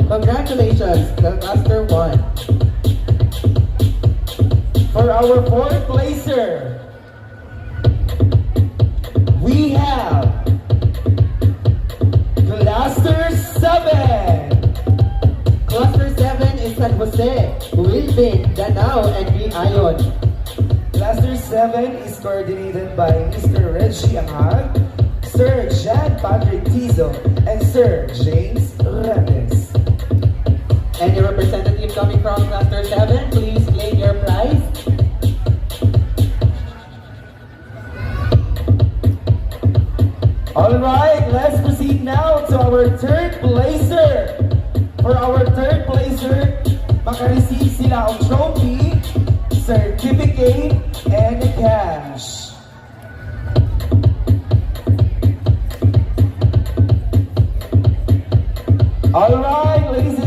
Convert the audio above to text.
Congratulations, Cluster 1. For our fourth placer, we have Cluster 7. Cluster 7 is San Jose, Wilbin, Danao, and B. Ayon. Cluster 7 is coordinated by Mr. Reggie Angag, Sir Jan Patrick Tizo, and Sir James Redes. Any representative coming from Cluster 7, please claim your prize. Alright, let's proceed now to our third placer. For our third placer, makareceive sila ang trophy, certificate, and cash. Alright, ladies and